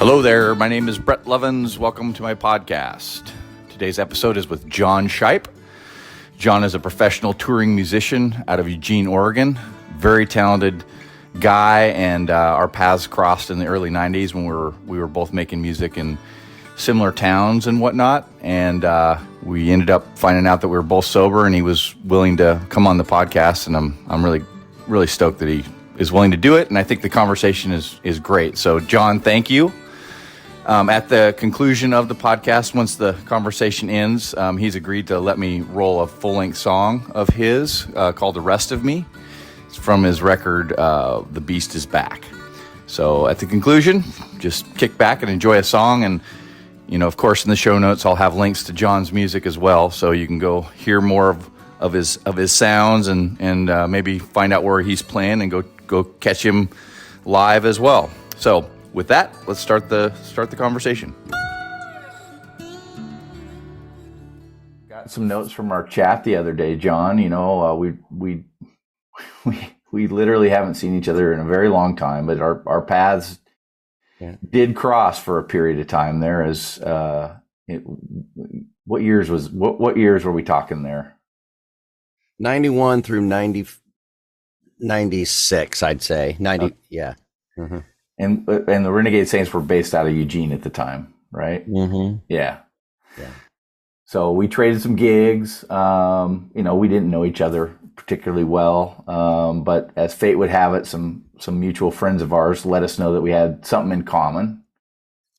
Hello there, my name is Brett Lovins. Welcome to my podcast. Today's episode is with John Shipe. John is a professional touring musician out of Eugene, Oregon. Very talented guy, and our paths crossed in the early 90s when we were both making music in similar towns and whatnot. And we ended up finding out that we were both sober, and he was willing to come on the podcast, and I'm really stoked that he is willing to do it, and I think the conversation is great. So John, thank you. At the conclusion of the podcast, once the conversation ends, he's agreed to let me roll a full-length song of his called The Rest of Me. It's from his record, The Beast is Back. So at the conclusion, just kick back and enjoy a song. And, of course, in the show notes, I'll have links to John's music as well, so you can go hear more of his sounds and maybe find out where he's playing and go catch him live as well. So with that, let's start the conversation. Got some notes from our chat the other day, John. We literally haven't seen each other in a very long time, but our paths did cross for a period of time there. What years were we talking there? 91 through 96, I'd say. 90, okay. Yeah. Mm-hmm. And the Renegade Saints were based out of Eugene at the time, right? Mm-hmm. Yeah. So we traded some gigs. We didn't know each other particularly well, but as fate would have it, some mutual friends of ours let us know that we had something in common,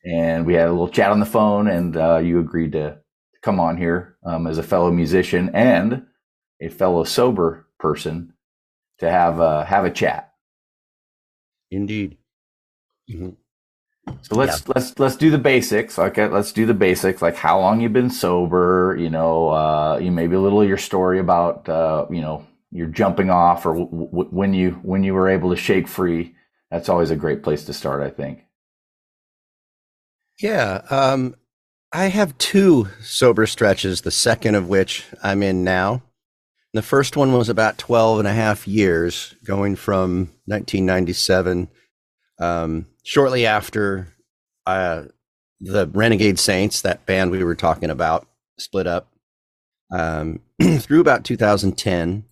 and we had a little chat on the phone. And you agreed to come on here as a fellow musician and a fellow sober person to have a chat. Indeed. Mm-hmm. So let's do the basics. Okay, let's do the basics. Like how long you've been sober. You maybe a little of your story about your jumping off or when you were able to shake free. That's always a great place to start, I think. Yeah, I have two sober stretches. The second of which I'm in now. The first one was about 12 and a half years, going from 1997. Shortly after the Renegade Saints, that band we were talking about, split up, through about 2010.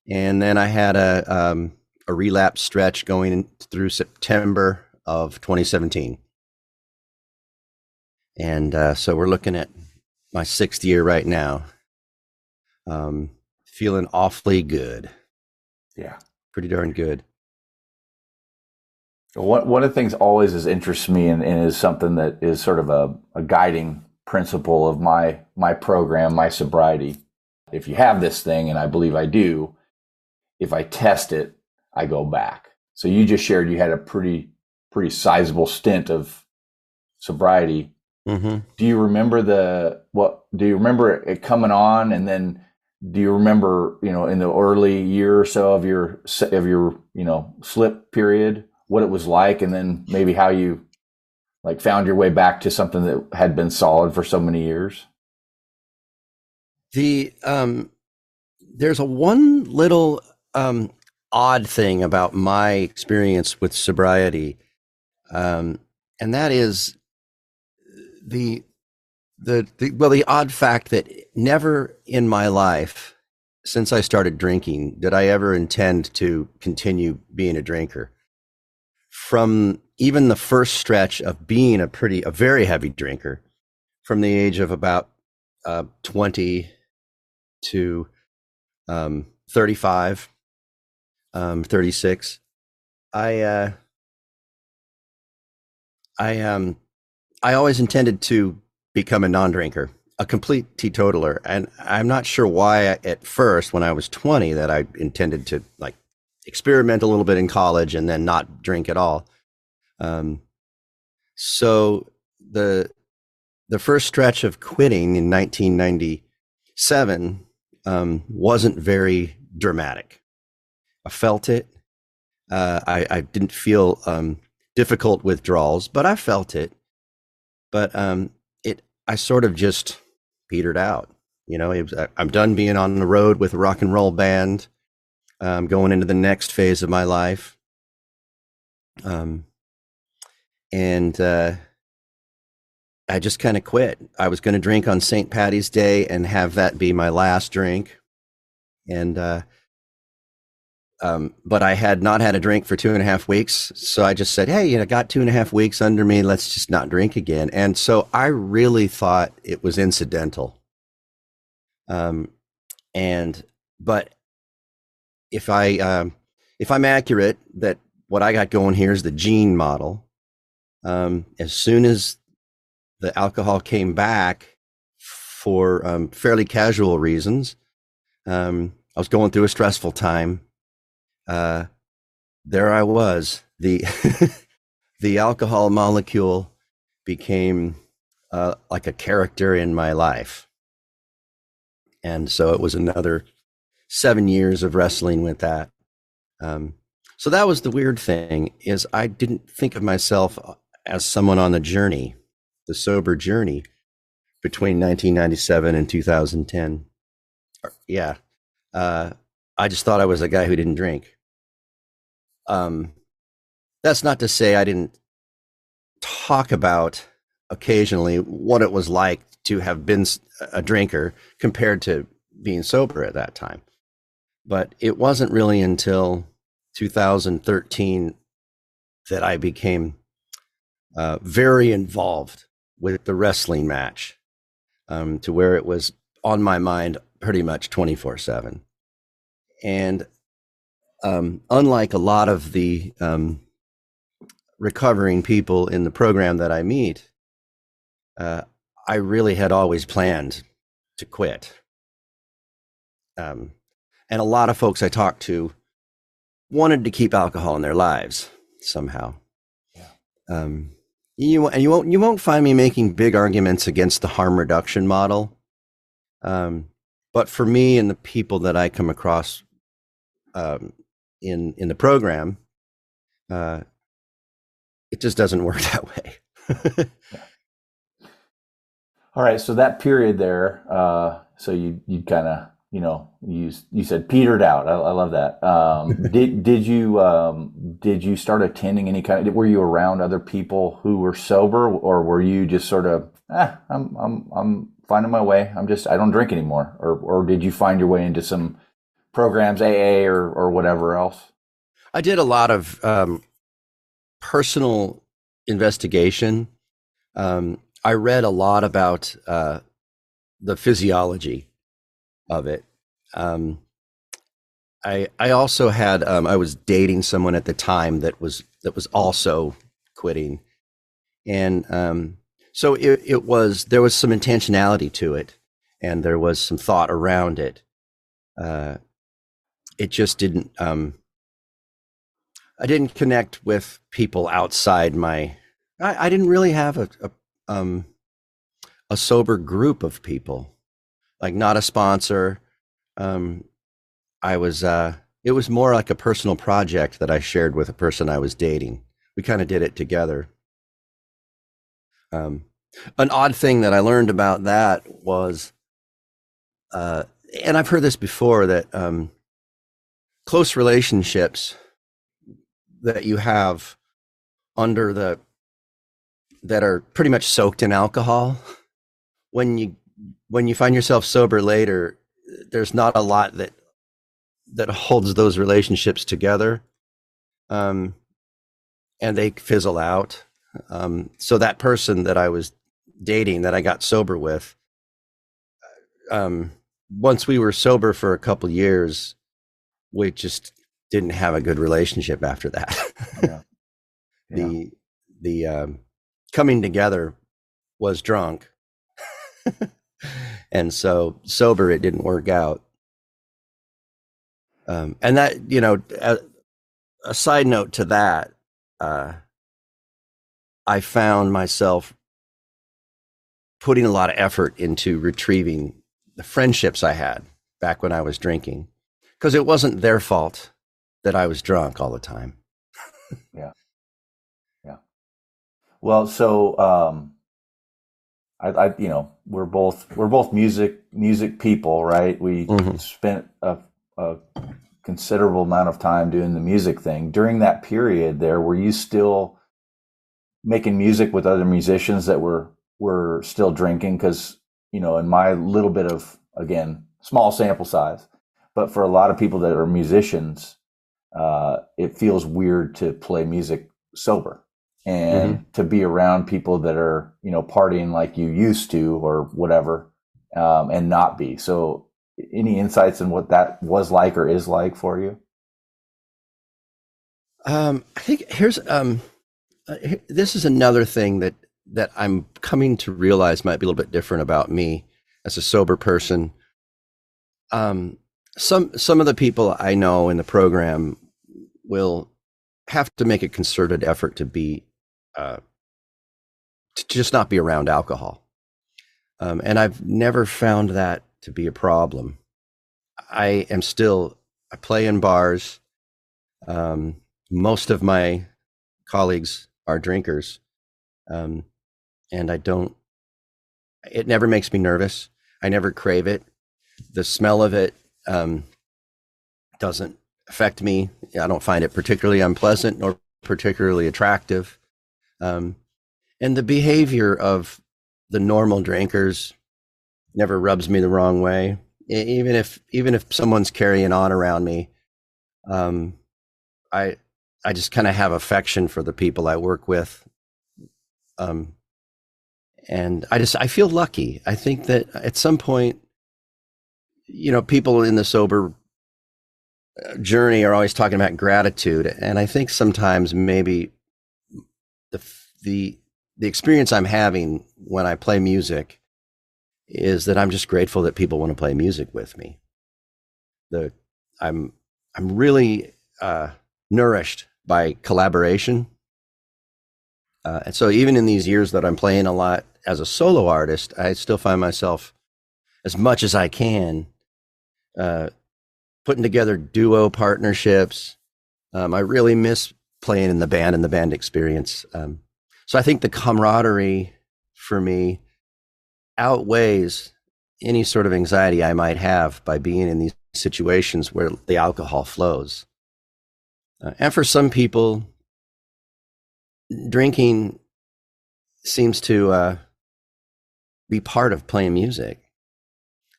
And then I had a relapse stretch going through September of 2017. And so we're looking at my 6th year right now. Feeling awfully good. Yeah. Pretty darn good. One of the things always interests me and is something that is sort of a guiding principle of my program, my sobriety. If you have this thing, and I believe I do, if I test it, I go back. So you just shared you had a pretty sizable stint of sobriety. Mm-hmm. Do you remember it coming on, and then do you remember, in the early year or so of your slip period, what it was like, and then maybe how you found your way back to something that had been solid for so many years? There's one little odd thing about my experience with sobriety, and that is the odd fact that never in my life since I started drinking did I ever intend to continue being a drinker. From even the first stretch of being a very heavy drinker, from the age of about 20 to 35, 36, I always intended to become a non-drinker, a complete teetotaler. And I'm not sure why at first, when I was 20, that I intended to experiment a little bit in college and then not drink at all. So the first stretch of quitting in 1997 wasn't very dramatic. I felt it. I didn't feel difficult withdrawals, but I felt it. But I sort of just petered out. I'm done being on the road with a rock and roll band. Going into the next phase of my life. and I just kind of quit. I was going to drink on St. Patty's Day and have that be my last drink. And, but I had not had a drink for 2.5 weeks. So I just said, hey, got 2.5 weeks under me. Let's just not drink again. And so I really thought it was incidental. But if I'm accurate that what I got going here is the Gene model, as soon as the alcohol came back for fairly casual reasons, I was going through a stressful time. There I was. The the alcohol molecule became like a character in my life, and so it was another 7 years of wrestling with that. So that was the weird thing, is I didn't think of myself as someone on the journey, the sober journey between 1997 and 2010. Yeah. I just thought I was a guy who didn't drink. That's not to say I didn't talk about occasionally what it was like to have been a drinker compared to being sober at that time. But it wasn't really until 2013 that I became very involved with the wrestling match, to where it was on my mind pretty much 24/7. And unlike a lot of the recovering people in the program that I meet, I really had always planned to quit. And a lot of folks I talked to wanted to keep alcohol in their lives somehow. Yeah. You won't find me making big arguments against the harm reduction model. But for me and the people that I come across in the program, it just doesn't work that way. All right. So that period there, so you kind of, you said petered out. I love that. Did you start attending any were you around other people who were sober, or were you just sort of, I'm finding my way. I don't drink anymore. Or did you find your way into some programs, AA or whatever else? I did a lot of personal investigation. I read a lot about the physiology of it. I also had I was dating someone at the time that was also quitting, and so there was some intentionality to it, and there was some thought around it. It just didn't. I didn't connect with people outside my. I didn't really have a sober group of people, like not a sponsor. It was more like a personal project that I shared with a person I was dating. We kind of did it together. An odd thing that I learned about that was, and I've heard this before, that close relationships that you have that are pretty much soaked in alcohol, when you find yourself sober later, there's not a lot that holds those relationships together, and they fizzle out. So that person that I was dating, that I got sober with, once we were sober for a couple years, we just didn't have a good relationship after that. Yeah. Yeah. The coming together was drunk, and so sober it didn't work out. And that, a side note to that, I found myself putting a lot of effort into retrieving the friendships I had back when I was drinking, because it wasn't their fault that I was drunk all the time. Yeah. Yeah. Well, so, we're both music people, right? We spent a considerable amount of time doing the music thing. During that period there, were you still making music with other musicians that were still drinking, because in my little bit of, again, small sample size, but for a lot of people that are musicians, it feels weird to play music sober and to be around people that are partying like you used to or whatever, and not be. So any insights in what that was like or is like for you? I think this is another thing that I'm coming to realize might be a little bit different about me as a sober person. Some of the people I know in the program will have to make a concerted effort to just not be around alcohol, and I've never found that to be a problem. I play in bars. Most of my colleagues are drinkers, and it never makes me nervous. I never crave it. The smell of it doesn't affect me. I don't find it particularly unpleasant nor particularly attractive. And the behavior of the normal drinkers never rubs me the wrong way. Even if someone's carrying on around me, I just kind of have affection for the people I work with. And I feel lucky. I think that at some point, people in the sober journey are always talking about gratitude. And I think sometimes maybe the experience I'm having when I play music is that I'm just grateful that people want to play music with me. I'm really nourished by collaboration. And so even in these years that I'm playing a lot as a solo artist, I still find myself, as much as I can, putting together duo partnerships. I really miss playing in the band and the band experience. So I think the camaraderie for me outweighs any sort of anxiety I might have by being in these situations where the alcohol flows. And for some people, drinking seems to be part of playing music.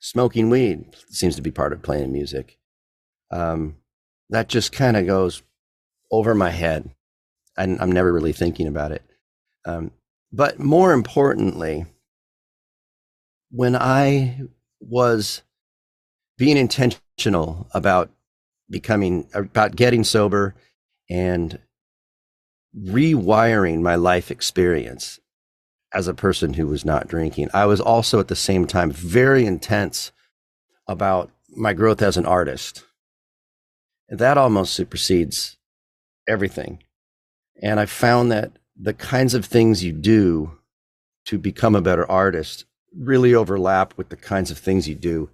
Smoking weed seems to be part of playing music. That just kind of goes over my head. I'm never really thinking about it. But more importantly, when I was being intentional about getting sober and rewiring my life experience as a person who was not drinking, I was also at the same time very intense about my growth as an artist. And that almost supersedes everything. And I found that the kinds of things you do to become a better artist really overlap with the kinds of things you do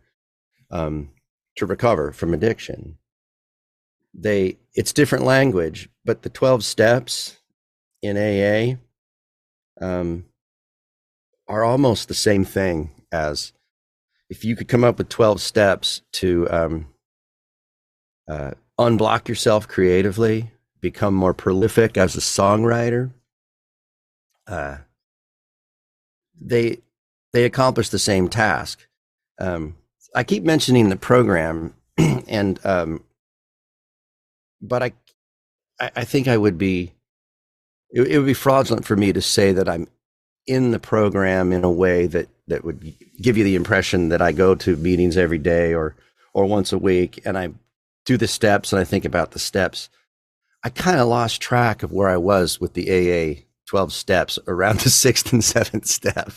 to recover from addiction. It's different language, but the 12 steps in AA are almost the same thing as if you could come up with 12 steps to unblock yourself creatively, become more prolific as a songwriter. They accomplish the same task. I keep mentioning the program, and but I think it would be fraudulent for me to say that I'm in the program in a way that would give you the impression that I go to meetings every day or once a week and I do the steps and I think about the steps. I kind of lost track of where I was with the AA 12 steps around the 6th and 7th step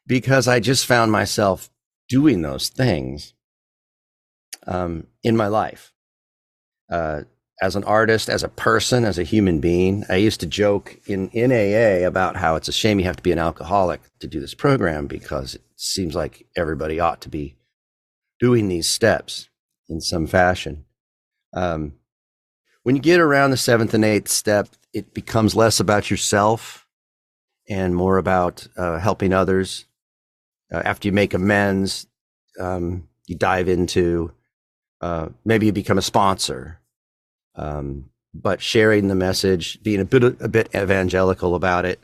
because I just found myself doing those things in my life. As an artist, as a person, as a human being. I used to joke in AA about how it's a shame you have to be an alcoholic to do this program because it seems like everybody ought to be doing these steps in some fashion. When you get around the 7th and 8th step, it becomes less about yourself and more about helping others. After you make amends, you dive into maybe you become a sponsor. but sharing the message, being a bit evangelical about it.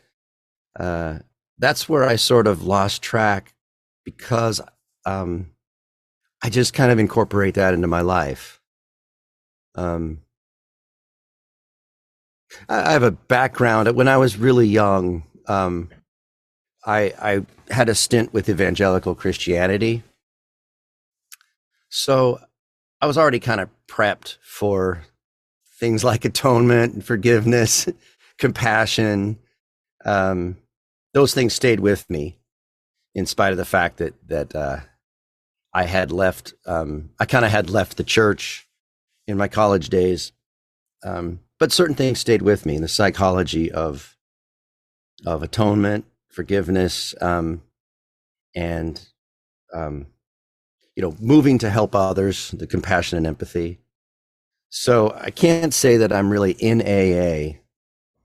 That's where I sort of lost track because I just kind of incorporate that into my life. I have a background. When I was really young, I had a stint with evangelical Christianity. So I was already kind of prepped for things like atonement and forgiveness, compassion. Those things stayed with me in spite of the fact that I had left. I kind of had left the church in my college days. But certain things stayed with me, the psychology of atonement, forgiveness, and moving to help others, the compassion and empathy. So I can't say that I'm really in AA,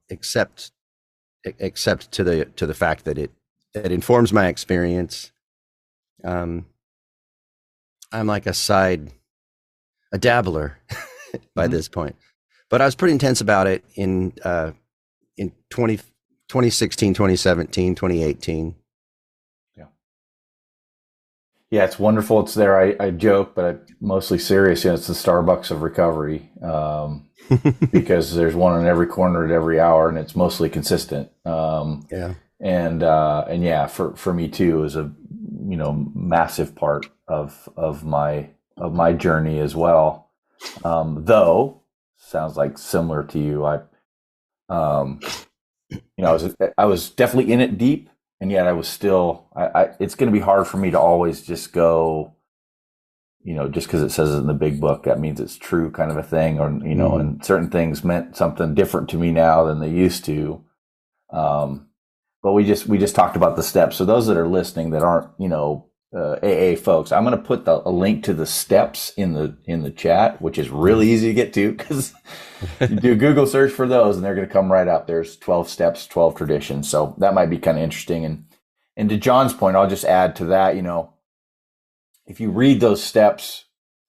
except to the fact that it informs my experience. I'm like a dabbler by this point. But I was pretty intense about it in 2016, 2017, 2018. Yeah, it's wonderful. It's there. I joke, but I'm mostly serious. It's the Starbucks of recovery because there's one in every corner at every hour, and it's mostly consistent. And yeah, for me too, is a massive part of my journey as well. Though sounds like similar to you, I was definitely in it deep. And yet I was still, it's going to be hard for me to always just go, just because it says it in the big book, that means it's true kind of a thing. Or, and certain things meant something different to me now than they used to. But we just talked about the steps. So those that are listening that aren't, AA folks, I'm going to put a link to the steps in the chat, which is really easy to get to because you do a Google search for those and they're going to come right up. There's 12 steps, 12 traditions. So that might be kind of interesting. And to John's point, I'll just add to that, if you read those steps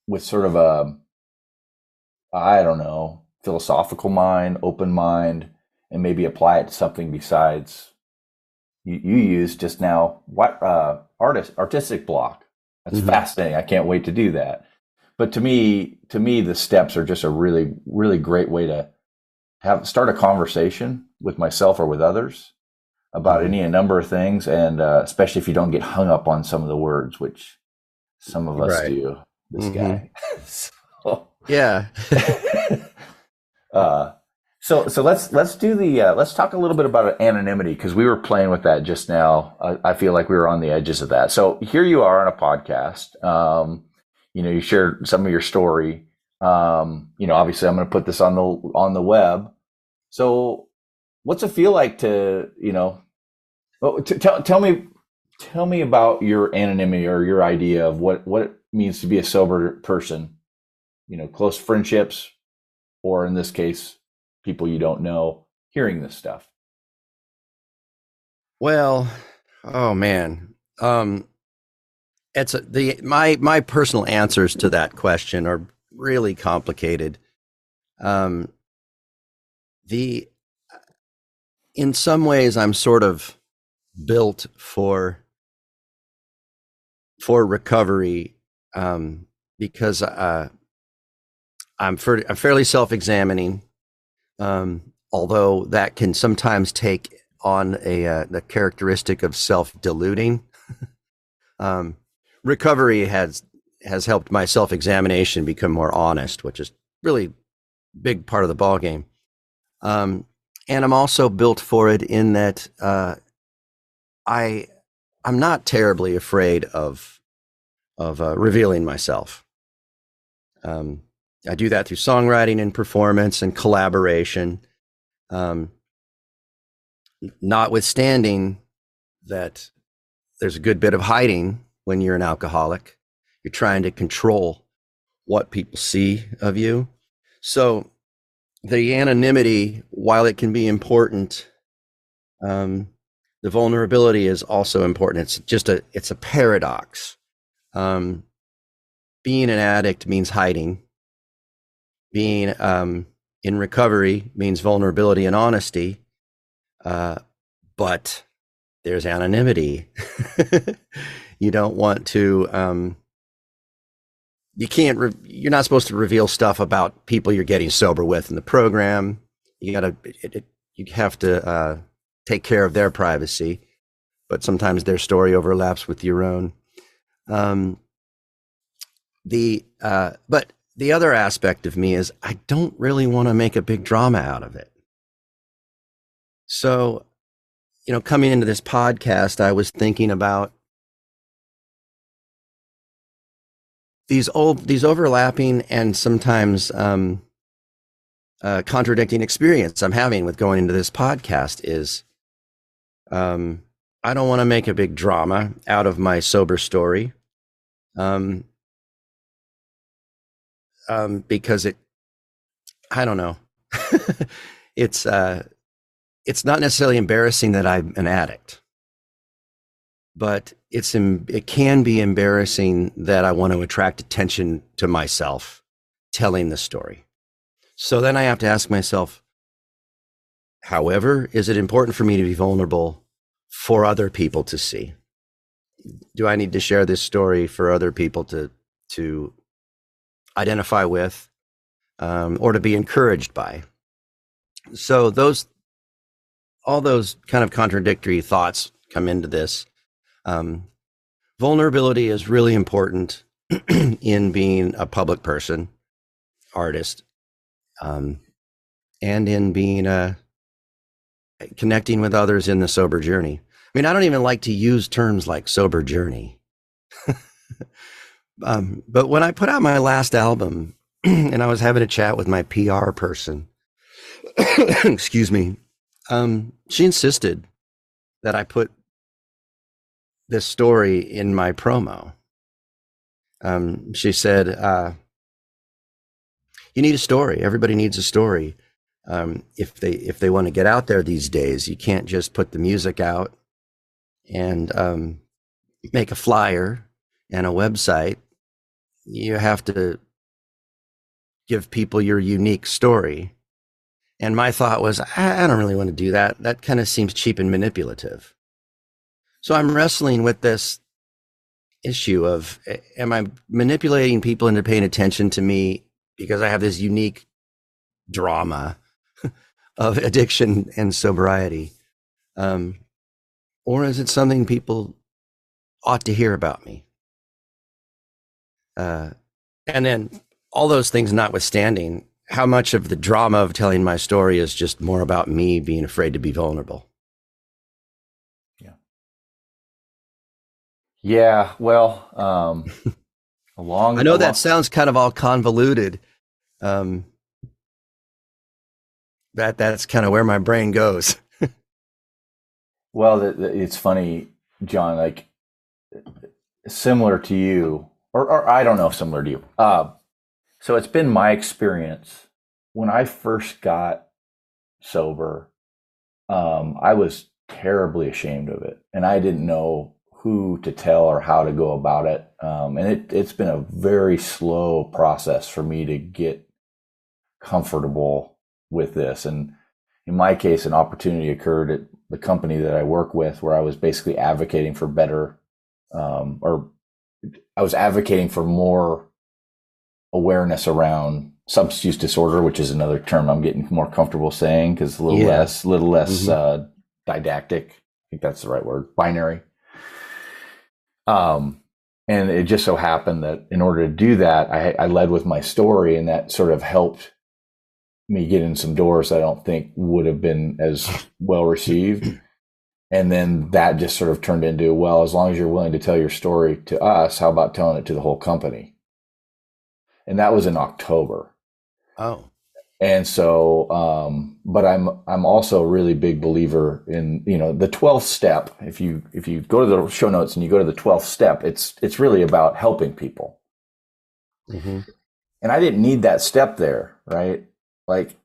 with sort of philosophical mind, open mind, and maybe apply it to something besides you used just now, artistic block. That's fascinating. I can't wait to do that. But to me, the steps are just a really, really great way to start a conversation with myself or with others about any number of things, and especially if you don't get hung up on some of the words, which some of us do. This guy. So, yeah. So let's do let's talk a little bit about anonymity, because we were playing with that just now. I feel like we were on the edges of that. So here you are on a podcast. You shared some of your story. Obviously I'm going to put this on the web. So what's it feel like to, tell me about your anonymity or your idea of what it means to be a sober person, close friendships, or in this case, people you don't know hearing this stuff. Well, oh man. My personal answers to that question are really complicated. In some ways I'm sort of built for recovery, because I'm fairly self-examining, although that can sometimes take on the characteristic of self-deluding. Recovery has helped my self-examination become more honest, which is really a big part of the ballgame. And I'm also built for it in that I'm not terribly afraid of revealing myself. I do that through songwriting and performance and collaboration. Notwithstanding that there's a good bit of hiding when you're an alcoholic. You're trying to control what people see of you. So the anonymity, while it can be important, the vulnerability is also important. It's a paradox. Being an addict means hiding. Being in recovery means vulnerability and honesty, but there's anonymity. You don't want to, you're not supposed to reveal stuff about people you're getting sober with in the program. You have to take care of their privacy, but sometimes their story overlaps with your own. But the other aspect of me is I don't really want to make a big drama out of it. So, coming into this podcast, I was thinking about these overlapping and sometimes contradicting experience I'm having with going into this podcast is I don't want to make a big drama out of my sober story. Because I don't know. It's not necessarily embarrassing that I'm an addict, but it can be embarrassing that I want to attract attention to myself telling the story. So then I have to ask myself, however, is it important for me to be vulnerable for other people to see? Do I need to share this story for other people to identify with, or to be encouraged by? So all those kind of contradictory thoughts come into this. Vulnerability is really important in being a public person, artist, and in being connecting with others in the sober journey. I mean, I don't even like to use terms like sober journey. But when I put out my last album and I was having a chat with my PR person, excuse me, she insisted that I put this story in my promo. She said, you need a story. Everybody needs a story. If they want to get out there these days, you can't just put the music out and make a flyer and a website. You have to give people your unique story. And my thought was, I don't really want to do that. That kind of seems cheap and manipulative. So I'm wrestling with this issue of, am I manipulating people into paying attention to me because I have this unique drama of addiction and sobriety? Or is it something people ought to hear about me? And then all those things notwithstanding, how much of the drama of telling my story is just more about me being afraid to be vulnerable? Yeah. Well, I know that sounds kind of all convoluted. That's kind of where my brain goes. Well, it's funny, John, like similar to you, or I don't know if similar to you. So it's been my experience when I first got sober, I was terribly ashamed of it, and I didn't know who to tell or how to go about it. And it's been a very slow process for me to get comfortable with this. And in my case, an opportunity occurred at the company that I work with where I was basically advocating for better, or I was advocating for more awareness around substance use disorder, which is another term I'm getting more comfortable saying because a little less didactic. I think that's the right word, binary. And it just so happened that in order to do that, I led with my story, and that sort of helped me get in some doors that I don't think would have been as well received. And then that just sort of turned into, well, as long as you're willing to tell your story to us, how about telling it to the whole company? And that was in October. Oh. And so, but I'm also a really big believer in, the 12th step. If you go to the show notes and you go to the 12th step, it's really about helping people. Mm-hmm. And I didn't need that step there, right? Like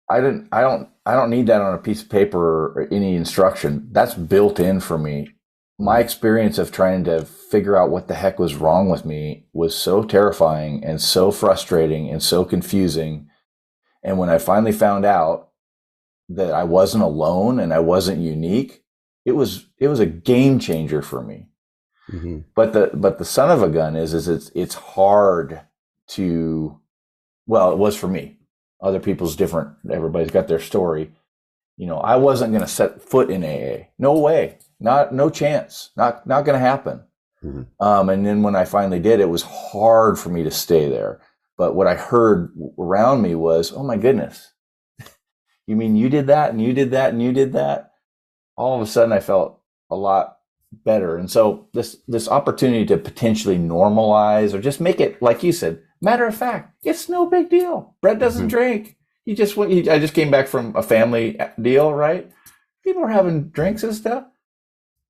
I don't need that on a piece of paper or any instruction. That's built in for me. My experience of trying to figure out what the heck was wrong with me was so terrifying and so frustrating and so confusing. And when I finally found out that I wasn't alone and I wasn't unique, it was a game changer for me. Mm-hmm. But the son of a gun is it's hard to, well, it was for me. Other people's different. Everybody's got their story. I wasn't going to set foot in AA. No way. No chance. Not going to happen. Mm-hmm. And then when I finally did, it was hard for me to stay there. But what I heard around me was, oh my goodness, you mean you did that and you did that and you did that? All of a sudden I felt a lot better. And so this opportunity to potentially normalize or just make it, like you said, matter of fact, it's no big deal. Brett doesn't drink. I just came back from a family deal, right? People are having drinks and stuff.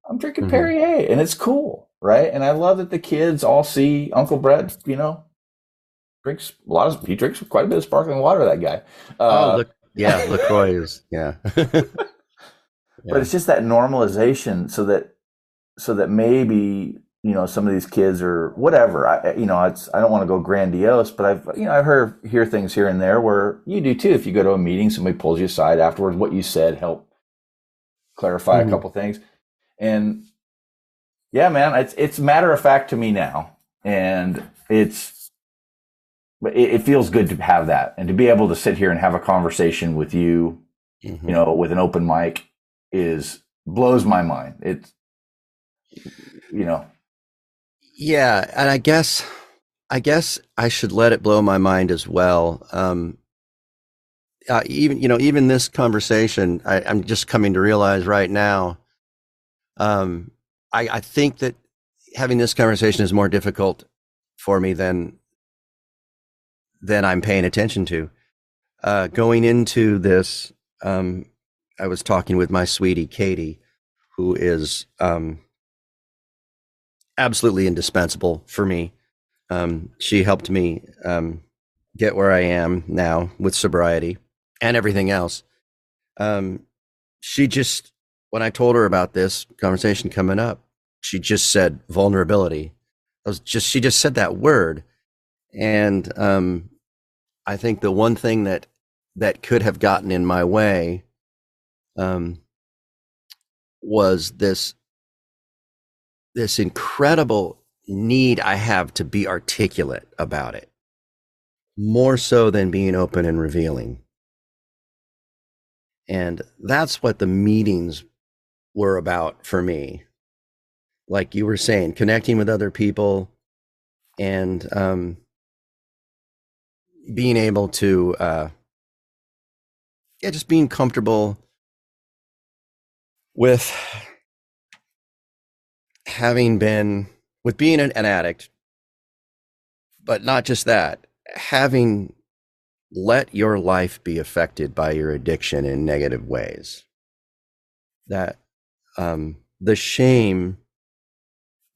I'm drinking Perrier and it's cool, right? And I love that the kids all see Uncle Brett, he drinks quite a bit of sparkling water, that guy. LaCroix is, yeah. But it's just that normalization so that maybe, some of these kids or whatever, I don't want to go grandiose, but I've hear things here and there where you do too. If you go to a meeting, somebody pulls you aside afterwards, what you said helped clarify a couple things. And yeah, man, it's matter of fact to me now. And it feels good to have that and to be able to sit here and have a conversation with you, with an open mic blows my mind. It's, Yeah. And I guess I should let it blow my mind as well. Even this conversation, I'm just coming to realize right now, I think that having this conversation is more difficult for me than I'm paying attention to. Going into this, I was talking with my sweetie, Katie, who is absolutely indispensable for me. She helped me get where I am now with sobriety and everything else. She just, when I told her about this conversation coming up, she just said vulnerability. She just said that word. And I think the one thing that could have gotten in my way was this incredible need I have to be articulate about it, more so than being open and revealing. And that's what the meetings were about for me. Like you were saying, connecting with other people and being able to, just being comfortable with being an addict, but not just that, having let your life be affected by your addiction in negative ways. That the shame,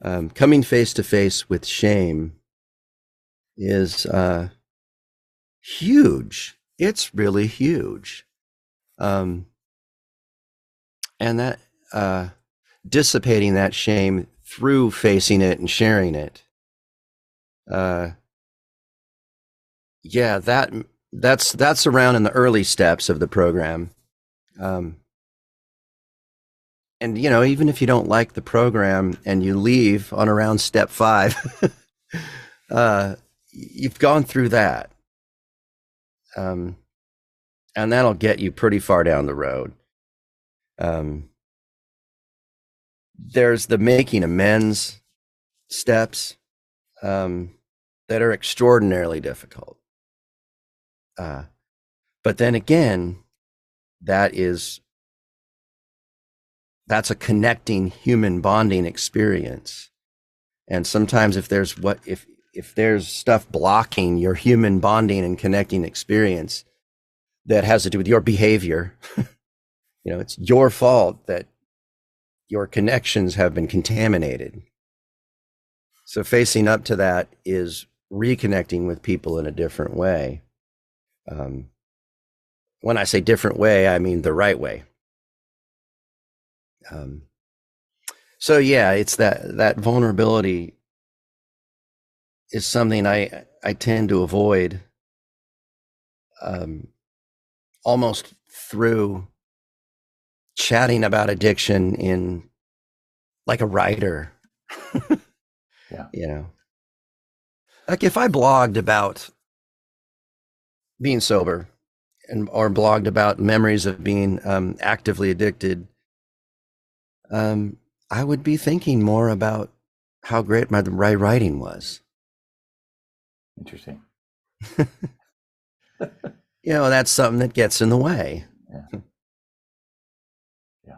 coming face to face with shame is huge. It's really huge. And that dissipating that shame through facing it and sharing it. That's around in the early steps of the program. And even if you don't like the program and you leave on around step 5, you've gone through that. And that'll get you pretty far down the road. There's the making amends steps that are extraordinarily difficult. But then again, that's a connecting human bonding experience. And sometimes if there's stuff blocking your human bonding and connecting experience that has to do with your behavior, it's your fault that your connections have been contaminated. So facing up to that is reconnecting with people in a different way. When I say different way, I mean the right way. So yeah, it's that vulnerability is something I tend to avoid almost through chatting about addiction in like a writer. Yeah. Like if I blogged about being sober or blogged about memories of being actively addicted, I would be thinking more about how great my writing was. Interesting. That's something that gets in the way. Yeah. Yeah.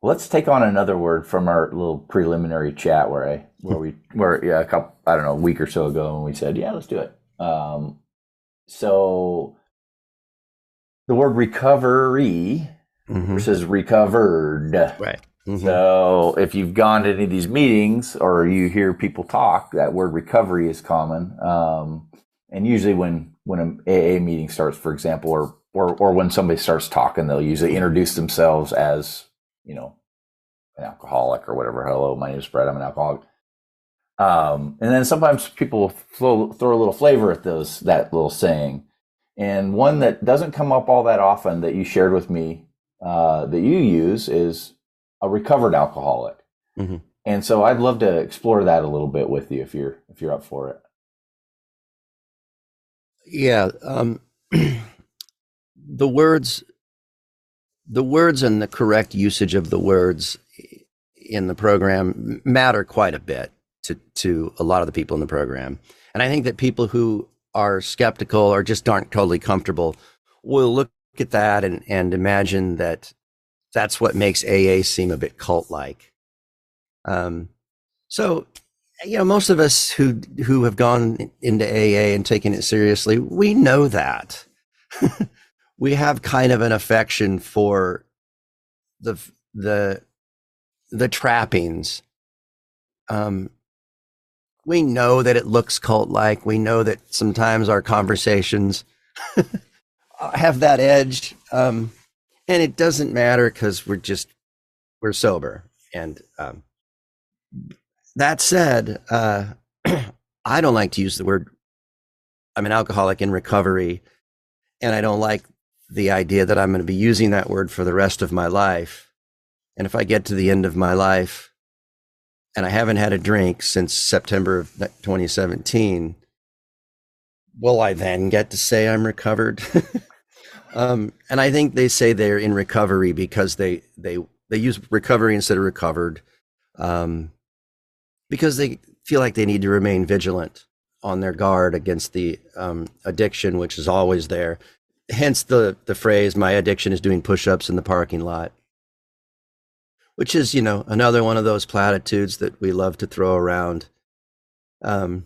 Let's take on another word from our little preliminary chat a week or so ago, and we said, yeah, let's do it. So the word recovery versus recovered. Right. So if you've gone to any of these meetings or you hear people talk, that word recovery is common. And usually when an AA meeting starts, for example, or when somebody starts talking, they'll usually introduce themselves as, an alcoholic or whatever. Hello, my name is Brett. I'm an alcoholic. And then sometimes people throw a little flavor at that little saying. And one that doesn't come up all that often that you shared with me that you use is a recovered alcoholic. Mm-hmm. And so I'd love to explore that a little bit with you if you're up for it. Yeah. The words and the correct usage of the words in the program matter quite a bit to a lot of the people in the program. And I think that people who are skeptical or just aren't totally comfortable will look at that and imagine that that's what makes AA seem a bit cult-like. So, most of us who have gone into AA and taken it seriously, we know that. We have kind of an affection for the trappings. We know that it looks cult-like. We know that sometimes our conversations have that edge, and it doesn't matter because we're sober. And that said, I don't like to use the word I'm an alcoholic in recovery, and I don't like the idea that I'm going to be using that word for the rest of my life. And if I get to the end of my life and I haven't had a drink since September of 2017, will I then get to say I'm recovered? And I think they say they're in recovery because they use recovery instead of recovered, because they feel like they need to remain vigilant on their guard against the addiction, which is always there. Hence the phrase, my addiction is doing push-ups in the parking lot, which is, another one of those platitudes that we love to throw around. I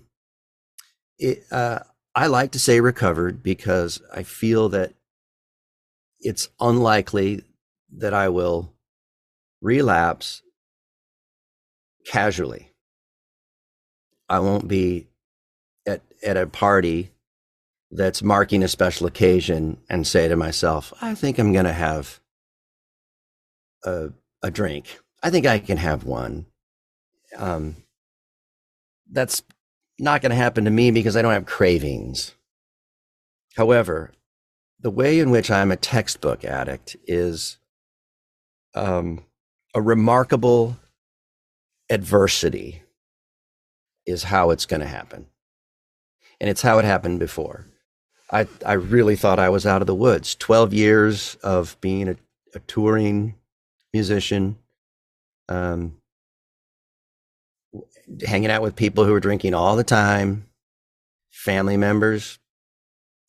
like to say recovered because I feel that it's unlikely that I will relapse casually. I won't be at a party that's marking a special occasion and say to myself, I think I'm going to have a drink. I think I can have one. That's not going to happen to me because I don't have cravings. However, the way in which I'm a textbook addict is a remarkable adversity is how it's going to happen. And it's how it happened before. I really thought I was out of the woods. 12 years of being a touring musician, hanging out with people who were drinking all the time, family members.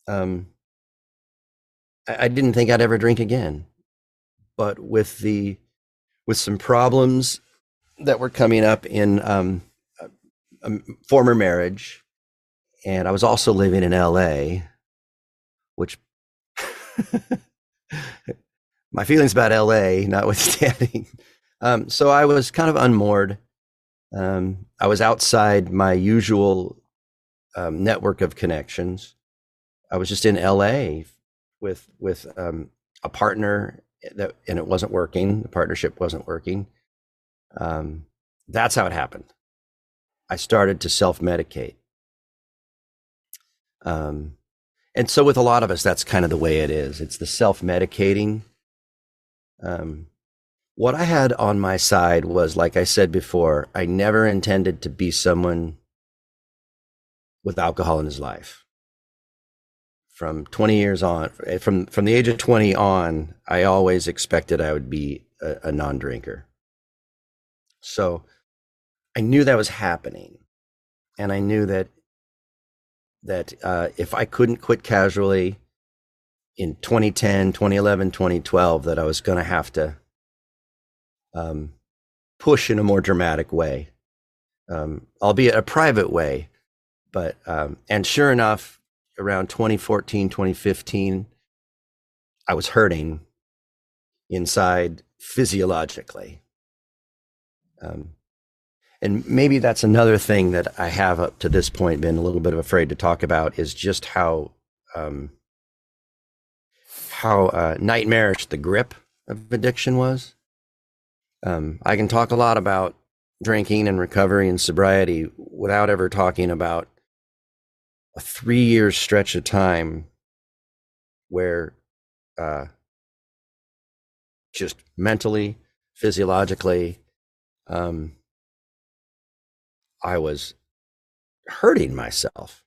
I didn't think I'd ever drink again. But with some problems that were coming up in a former marriage, and I was also living in LA, which my feelings about LA notwithstanding. So I was kind of unmoored. I was outside my usual network of connections. I was just in LA with a partner and it wasn't working. The partnership wasn't working. That's how it happened. I started to self-medicate. And And so with a lot of us, that's kind of the way it is. It's the self-medicating. What I had on my side was, like I said before, I never intended to be someone with alcohol in his life. From 20 years on, from the age of 20 on, I always expected I would be a non-drinker. So I knew that was happening. And I knew that if I couldn't quit casually in 2010, 2011, 2012, that I was going to have to push in a more dramatic way, albeit a private way. But, and sure enough, around 2014, 2015, I was hurting inside physiologically. And maybe that's another thing that I have up to this point been a little bit afraid to talk about, is just how nightmarish the grip of addiction was. I can talk a lot about drinking and recovery and sobriety without ever talking about a 3-year stretch of time where just mentally, physiologically, I was hurting myself,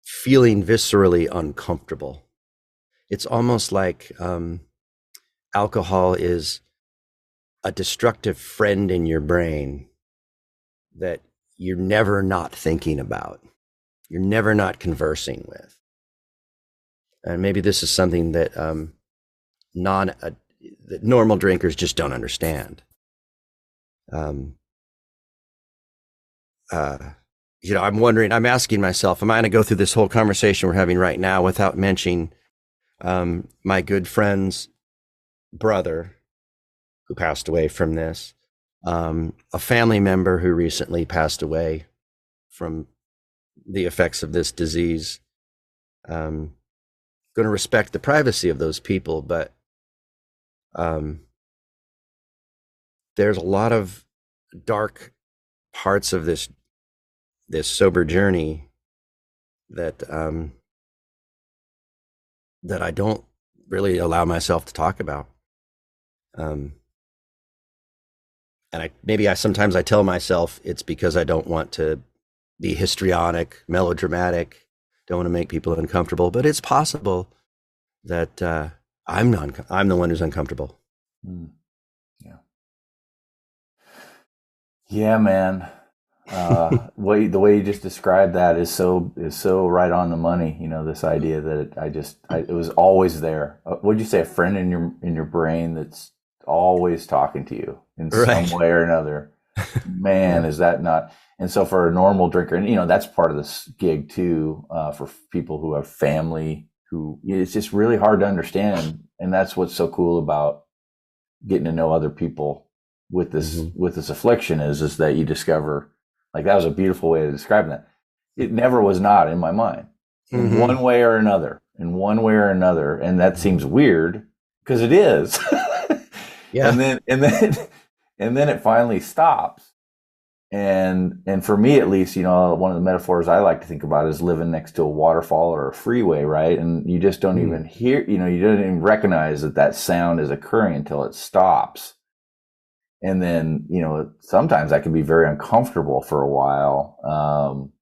feeling viscerally uncomfortable. It's almost like alcohol is a destructive friend in your brain that you're never not thinking about. You're never not conversing with. And maybe this is something that that normal drinkers just don't understand. I'm asking myself, am I going to go through this whole conversation we're having right now without mentioning my good friend's brother who passed away from this, a family member who recently passed away from the effects of this disease. Going to respect the privacy of those people, but there's a lot of dark parts of this sober journey that that I don't really allow myself to talk about. And sometimes I tell myself it's because I don't want to be histrionic, melodramatic, don't want to make people uncomfortable, but it's possible that I'm the one who's uncomfortable. Yeah. Yeah, man. The way you just described that is so right on the money. You know, this idea that it was always there. What'd you say? A friend in your brain that's always talking to you in some way or another. Man, is that not? And so for a normal drinker, and you know, that's part of this gig too, for people who have family who it's just really hard to understand. And that's what's so cool about getting to know other people with this affliction is that you discover, like, that was a beautiful way of describing that. It never was not in my mind in one way or another, and that seems weird because it is. Yeah. And then it finally stops. And for me, at least, you know, one of the metaphors I like to think about is living next to a waterfall or a freeway, right? And you just don't even hear, you know, you don't even recognize that sound is occurring until it stops. And then, you know, sometimes that can be very uncomfortable for a while.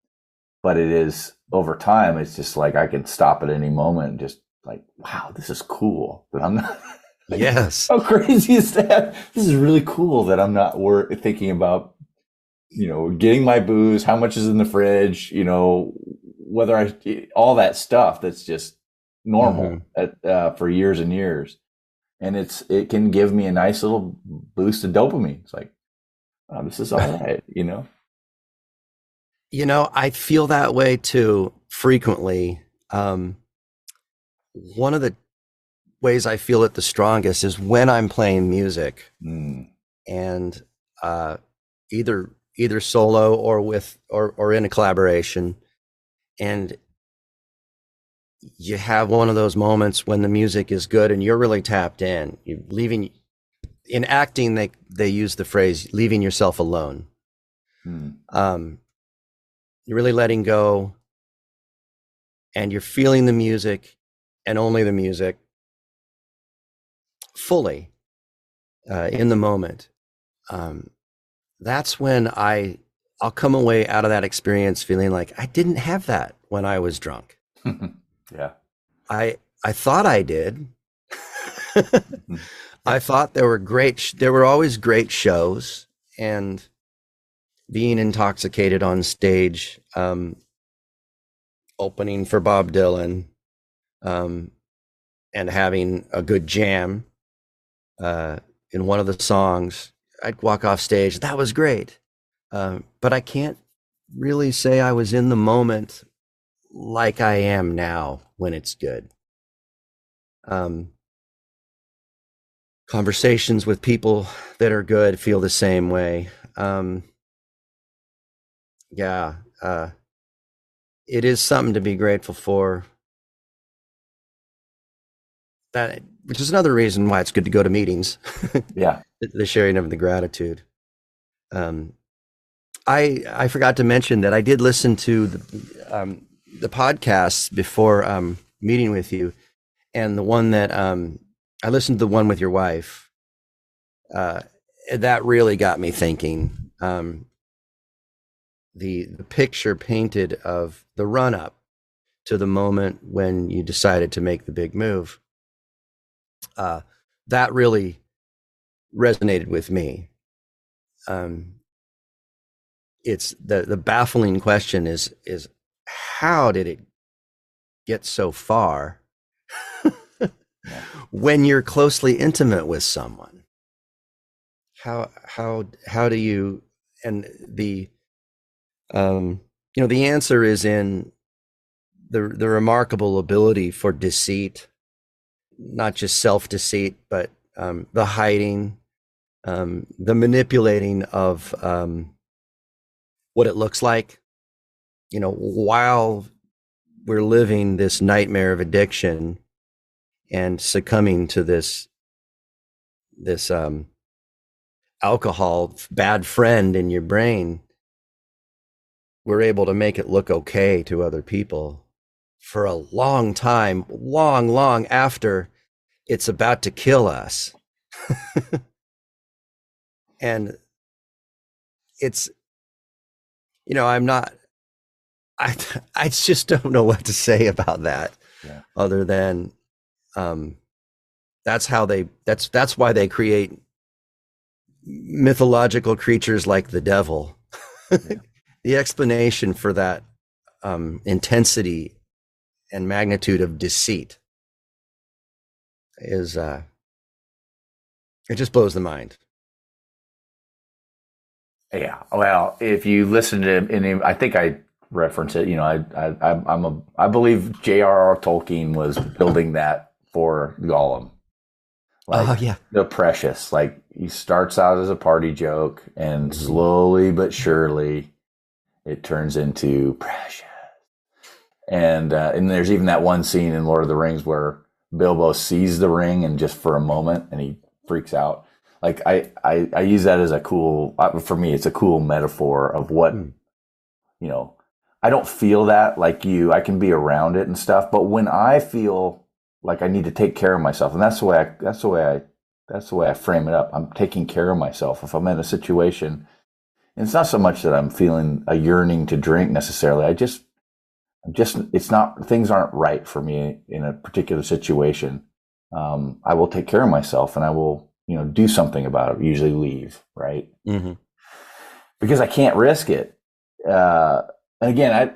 But it is, over time, it's just like I can stop at any moment and just like, wow, this is cool. But I'm not. Like, yes. How crazy is that? This is really cool that I'm not thinking about, you know, getting my booze, how much is in the fridge, you know, all that stuff that's just normal for years and years. And it can give me a nice little boost of dopamine. It's like, oh, this is all right, you know? You know, I feel that way too, frequently. One of the ways I feel it the strongest is when I'm playing music, and either solo or with or in a collaboration, and you have one of those moments when the music is good and you're really tapped in. In acting, they use the phrase leaving yourself alone. You're really letting go, and you're feeling the music and only the music fully in the moment, that's when I'll come away out of that experience feeling like I didn't have that when I was drunk. Yeah. I thought I did. Mhm. I thought there were always great shows, and being intoxicated on stage, opening for Bob Dylan, and having a good jam in one of the songs, I'd walk off stage. That was great. But I can't really say I was in the moment like I am now when it's good. Conversations with people that are good feel the same way. Yeah, it is something to be grateful for. That, which is another reason why it's good to go to meetings. Yeah. The sharing of the gratitude. Um, I forgot to mention that I did listen to the podcasts before meeting with you, and the one that I listened to the one with your wife. That really got me thinking. The picture painted of the run up to the moment when you decided to make the big move. That really resonated with me. It's the baffling question is how did it get so far when you're closely intimate with someone? How do you, and the the answer is in the remarkable ability for deceit, not just self-deceit, but the hiding, the manipulating of what it looks like, while we're living this nightmare of addiction and succumbing to this alcohol bad friend in your brain. We're able to make it look okay to other people for a long time, long after it's about to kill us. And it's, I'm not, I just don't know what to say about that. Yeah. Other than, that's why they create mythological creatures like the devil. Yeah. The explanation for that intensity and magnitude of deceit is it just blows the mind. Yeah. Well, if you listen to, and I think I reference it, I believe J.R.R. Tolkien was building that for Gollum. Like, Yeah. the precious, like, he starts out as a party joke, and slowly but surely it turns into precious. And there's even that one scene in Lord of the Rings where Bilbo sees the ring and just for a moment and he freaks out. Like, I use that as a cool, for me, it's a cool metaphor of what, I don't feel that like you. I can be around it and stuff, but when I feel like I need to take care of myself, and that's the way I frame it up. I'm taking care of myself. If I'm in a situation, and it's not so much that I'm feeling a yearning to drink necessarily. It's not, things aren't right for me in a particular situation. I will take care of myself and I will, do something about it, usually leave, right? Mm-hmm. Because I can't risk it. And again,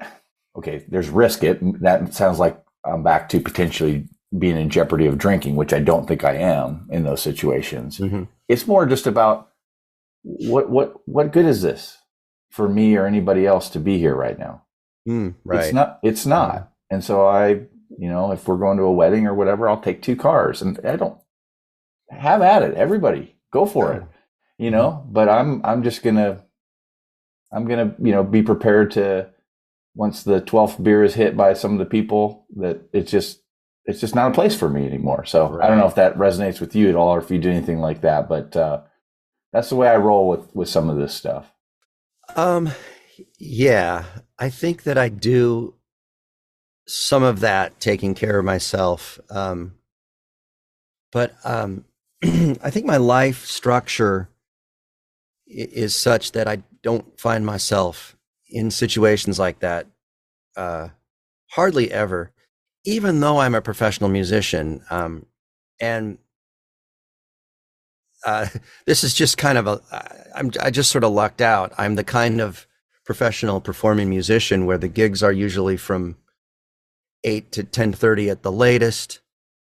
there's risk it. That sounds like I'm back to potentially being in jeopardy of drinking, which I don't think I am in those situations. Mm-hmm. It's more just about what good is this for me or anybody else to be here right now? Right. It's not. Mm. And so if we're going to a wedding or whatever, I'll take 2 cars and I don't have at it. Everybody go for it, but I'm just going to, be prepared to, once the 12th beer is hit by some of the people, that it's just not a place for me anymore. So right. I don't know if that resonates with you at all or if you do anything like that, but that's the way I roll with some of this stuff. Yeah, I think that I do. some of that taking care of myself. But I think my life structure is such that I don't find myself in situations like that hardly ever, even though I'm a professional musician. And this is just kind of I just sort of lucked out. I'm the kind of professional performing musician where the gigs are usually from 8 to 10:30 at the latest.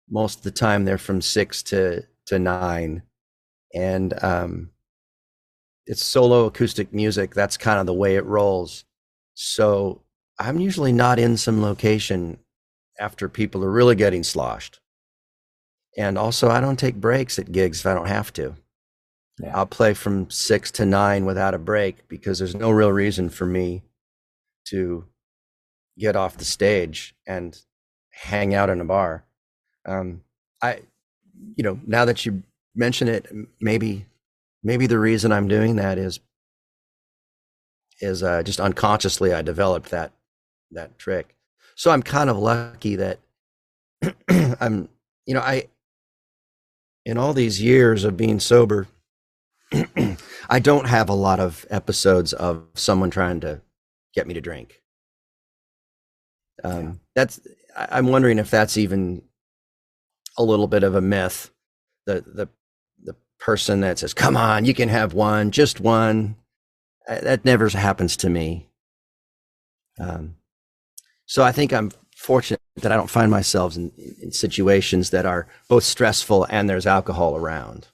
Most of the time they're from 6 to 9. And it's solo acoustic music. That's kind of the way it rolls. So I'm usually not in some location after people are really getting sloshed. And also, I don't take breaks at gigs if I don't have to. Yeah. I'll play from 6 to 9 without a break because there's no real reason for me to get off the stage and hang out in a bar. I, now that you mention it, maybe the reason I'm doing that is just unconsciously I developed that trick. So I'm kind of lucky that I'm, in all these years of being sober, I don't have a lot of episodes of someone trying to get me to drink. I'm wondering if that's even a little bit of a myth. The person that says, "Come on, you can have one, just one," that never happens to me. So I think I'm fortunate that I don't find myself in situations that are both stressful and there's alcohol around.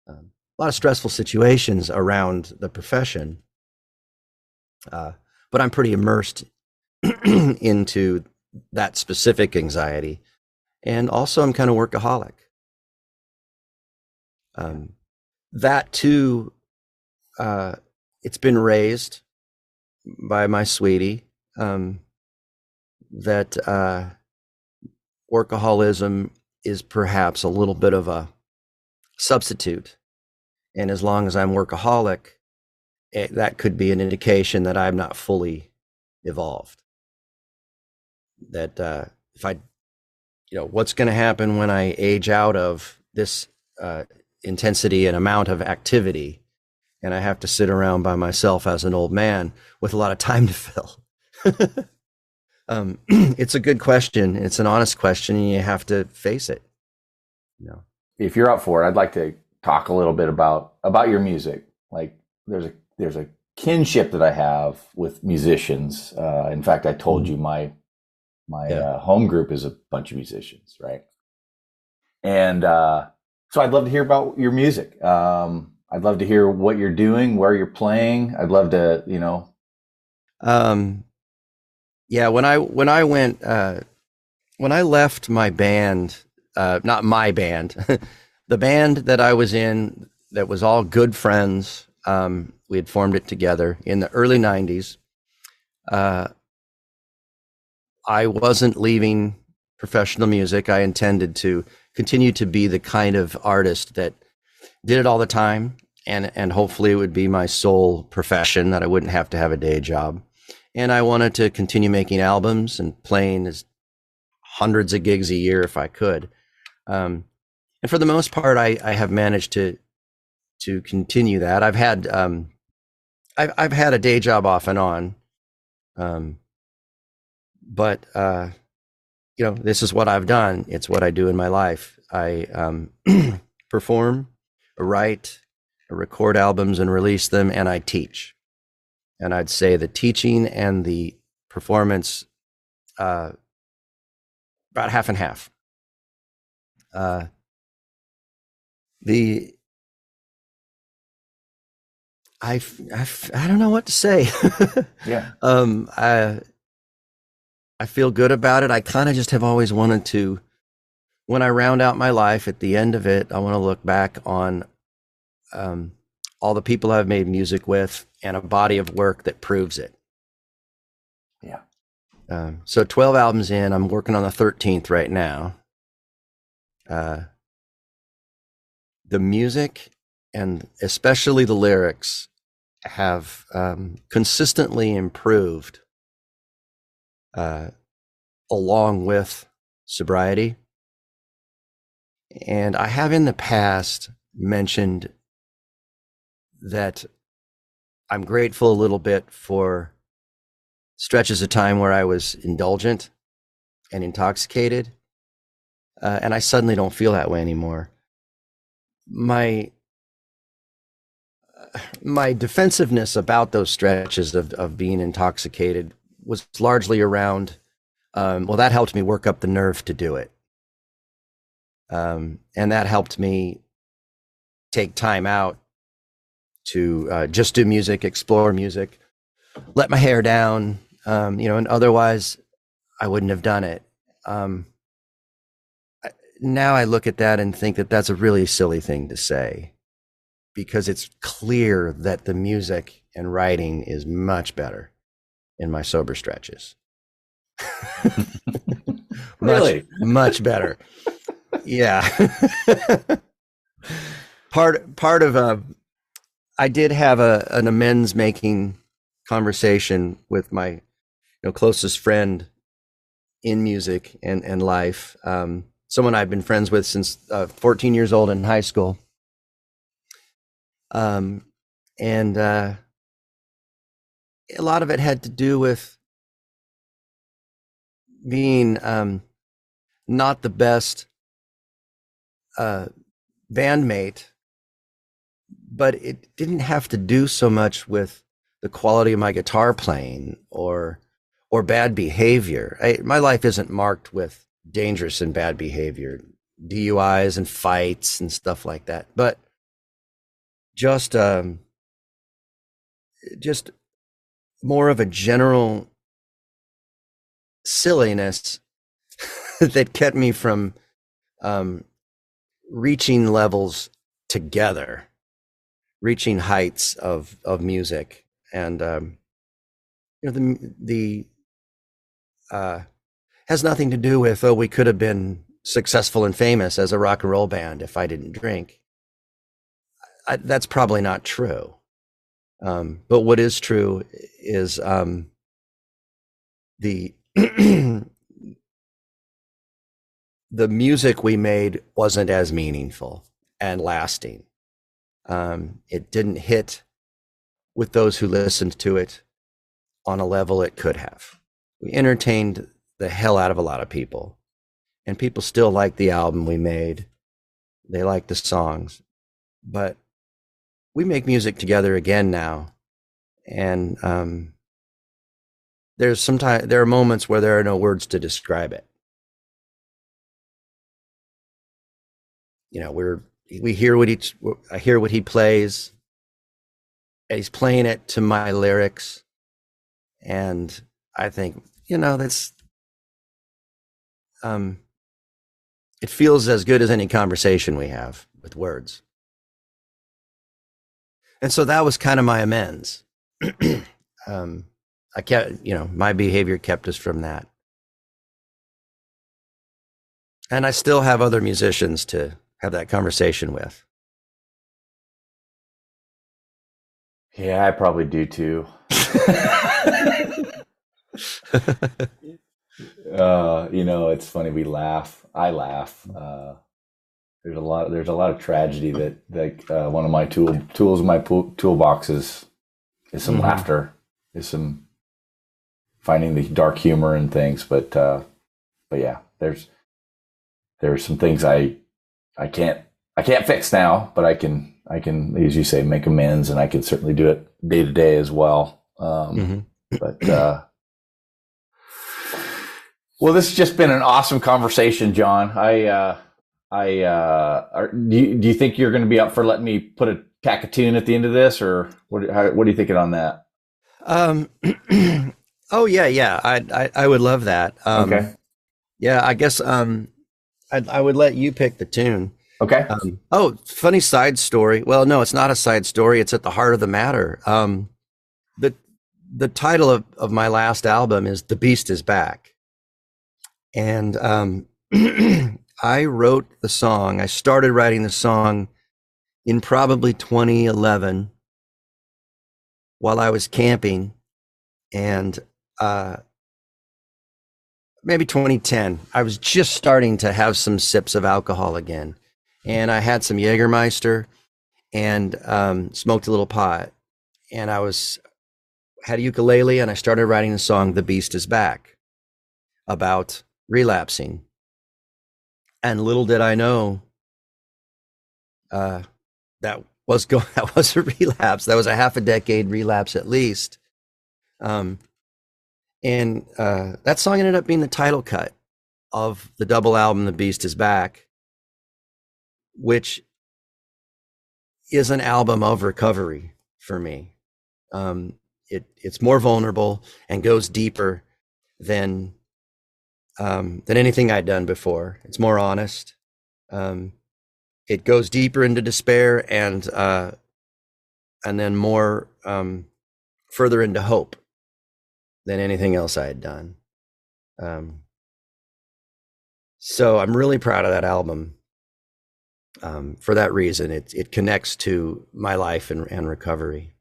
A lot of stressful situations around the profession, but I'm pretty immersed into that specific anxiety. And also I'm kind of workaholic. That too, it's been raised by my sweetie, that workaholism is perhaps a little bit of a substitute. And as long as I'm workaholic, that could be an indication that I'm not fully evolved. That if I, what's going to happen when I age out of this intensity and amount of activity, and I have to sit around by myself as an old man with a lot of time to fill? It's a good question. It's an honest question, and you have to face it. If you're up for it, I'd like to talk a little bit about your music. Like there's a kinship that I have with musicians. In fact, I told you my home group is a bunch of musicians, right? And so I'd love to hear about your music. I'd love to hear what you're doing, where you're playing. I'd love to, Yeah, when I left my band, not my band, the band that I was in, that was all good friends. We had formed it together in the early 90s. I wasn't leaving professional music. I intended to continue to be the kind of artist that did it all the time, and hopefully it would be my sole profession, that I wouldn't have to have a day job. And I wanted to continue making albums and playing as hundreds of gigs a year if I could. And for the most part, I have managed to continue that. I've had I've had a day job off and on, but this is what I've done. It's what I do in my life. I perform, write, record albums and release them, and I teach. And I'd say the teaching and the performance, about half and half. I don't know what to say. Yeah. I feel good about it. I kind of just have always wanted to, when I round out my life, at the end of it, I want to look back on all the people I've made music with and a body of work that proves it. Yeah. So 12 albums in, I'm working on the 13th right now. The music and especially the lyrics have consistently improved along with sobriety. And I have in the past mentioned that I'm grateful a little bit for stretches of time where I was indulgent and intoxicated. And I suddenly don't feel that way anymore. My defensiveness about those stretches of being intoxicated was largely around, well, that helped me work up the nerve to do it. And that helped me take time out to just do music, explore music, let my hair down, and otherwise I wouldn't have done it. Now I look at that and think that that's a really silly thing to say, because it's clear that the music and writing is much better in my sober stretches. Really? much better. Yeah. part of I did have an amends making conversation with my closest friend in music and life, someone I've been friends with since 14 years old in high school. And a lot of it had to do with being not the best bandmate, but it didn't have to do so much with the quality of my guitar playing or bad behavior. My life isn't marked with dangerous and bad behavior, DUIs and fights and stuff like that, but just more of a general silliness that kept me from reaching levels together, reaching heights of music. And the has nothing to do with, we could have been successful and famous as a rock and roll band if I didn't drink. That's probably not true. But what is true is the the music we made wasn't as meaningful and lasting. It didn't hit with those who listened to it on a level it could have. We entertained the hell out of a lot of people, and people still like the album we made. They like the songs, but we make music together again now. And there are moments where there are no words to describe it. I hear what he plays, and he's playing it to my lyrics. And I think, that's, it feels as good as any conversation we have with words. And so that was kind of my amends. I kept, my behavior kept us from that. And I still have other musicians to have that conversation with. Yeah, I probably do too. It's funny. We laugh. I laugh. There's a lot of tragedy that one of my tools in my toolbox is some laughter, is some finding the dark humor in things. But yeah, there's some things I can't fix now, but I can, as you say, make amends, and I can certainly do it day to day as well. But well, this has just been an awesome conversation, John. Do you think you're going to be up for letting me put a tack a tune at the end of this, or what are you thinking on that? Oh yeah. I would love that. Okay. Yeah, I guess I would let you pick the tune. Okay. Funny side story. Well, no, it's not a side story. It's at the heart of the matter. The title of my last album is "The Beast Is Back," and I wrote the song. I started writing the song in probably 2011 while I was camping, and maybe 2010. I was just starting to have some sips of alcohol again. And I had some Jägermeister and smoked a little pot. And had a ukulele, and I started writing the song "The Beast Is Back" about relapsing. And little did I know that was a relapse. That was a half a decade relapse at least. And that song ended up being the title cut of the double album "The Beast Is Back," which is an album of recovery for me. It's more vulnerable and goes deeper than anything I'd done before. It's more honest. It goes deeper into despair and then more further into hope than anything else I had done. So I'm really proud of that album. For that reason, it connects to my life and recovery.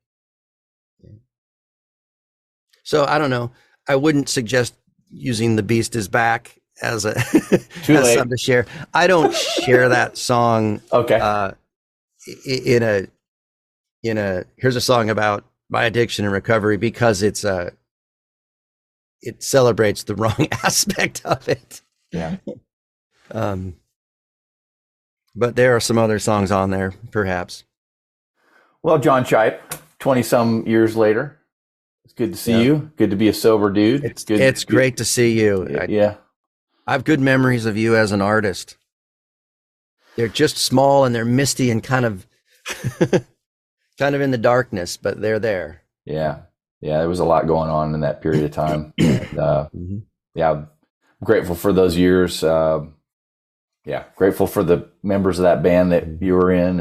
So I don't know. I wouldn't suggest using "The Beast Is Back" as a as something to share. I don't share that song. Okay. In a here's a song about my addiction and recovery, because it celebrates the wrong aspect of it. Yeah. But there are some other songs on there, perhaps. Well, John Shipe, 20 some years later. It's good to see you. Good to be a sober dude. It's good. It's great to see you. Yeah. I have good memories of you as an artist. They're just small and they're misty and kind of in the darkness, but they're there. Yeah. Yeah. There was a lot going on in that period of time. And, yeah. I'm grateful for those years. Grateful for the members of that band that you were in,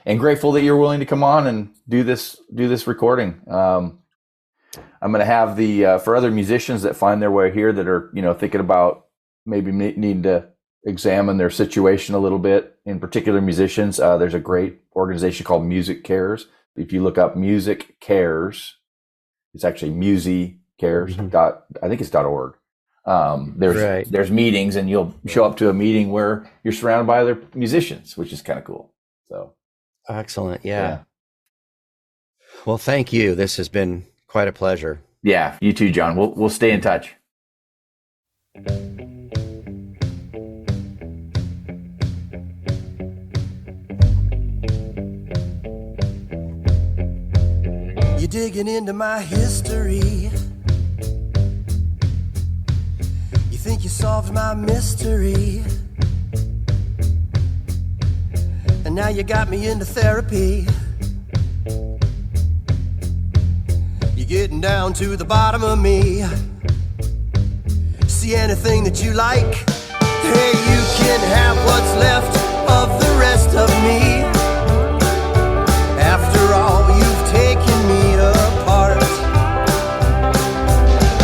and grateful that you're willing to come on and do this recording. I'm going to have for other musicians that find their way here that are, thinking about maybe needing to examine their situation a little bit, in particular musicians. There's a great organization called Music Cares. If you look up Music Cares, it's actually musicares. I think it's .org. There's meetings, and you'll show up to a meeting where you're surrounded by other musicians, which is kind of cool. So excellent. Yeah. Well, thank you. This has been quite a pleasure. Yeah, you too, John. We'll stay in touch. You're digging into my history. You think you solved my mystery, and now you got me into therapy. You're getting down to the bottom of me. See anything that you like? Hey, you can have what's left of the rest of me. After all, you've taken me apart.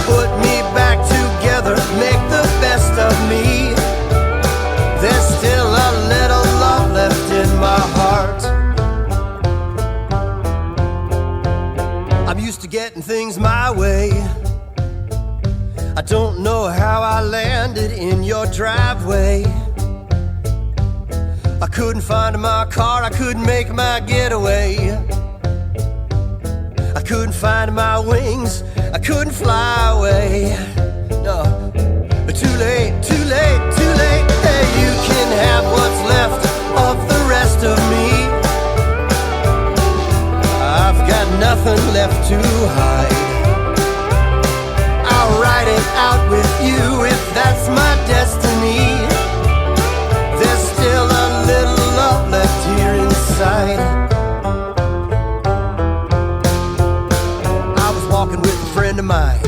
Put me back together, make the best of me. There's still a little love left in my heart. I'm used to getting things my way. I don't know how I landed in your driveway. I couldn't find my car, I couldn't make my getaway. I couldn't find my wings, I couldn't fly away. No, too late, too late, too late. Hey, you can have what's left of the rest of me. I've got nothing left to hide. I'll ride it out with you if that's my destiny. There's still a little love left here inside. I was walking with a friend of mine.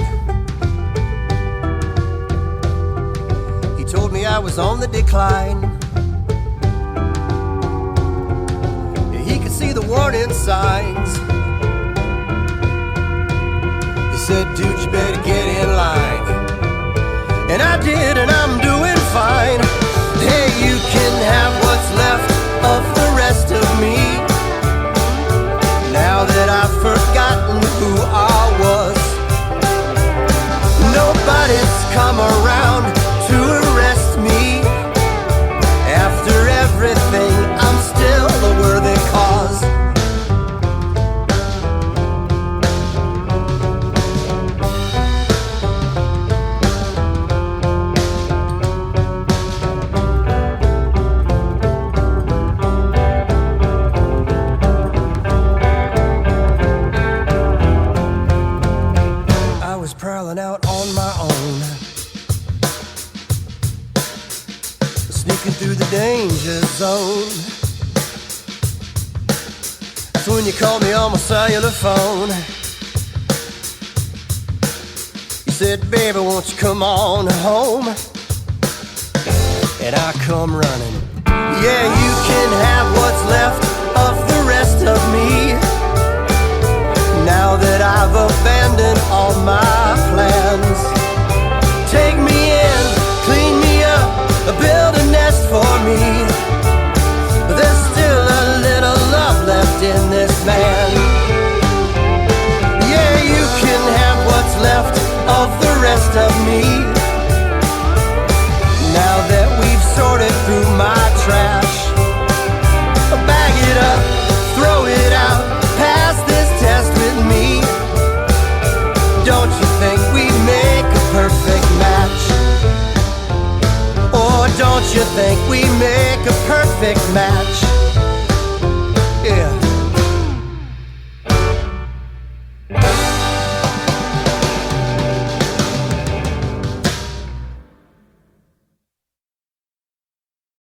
He told me I was on the decline. He could see the warning signs. He said, dude, you better get in line. And I did, and I'm doing fine. Hey, you can have what's left of the rest of me. Now that I've forgotten who I was, nobody's walking through the danger zone. That's when you called me on my cellular phone. You said, baby, won't you come on home? And I come running. Yeah, you can have what's left of the rest of me. Now that I've abandoned all my plans, take me in, clean me up, build a nest for me. There's still a little love left in this man. Yeah, you can have what's left of the rest of me. Now that we've sorted through my trash, bag it up, throw it out, pass this test with me. Don't you think we make a perfect match? Or don't you think we make a perfect match?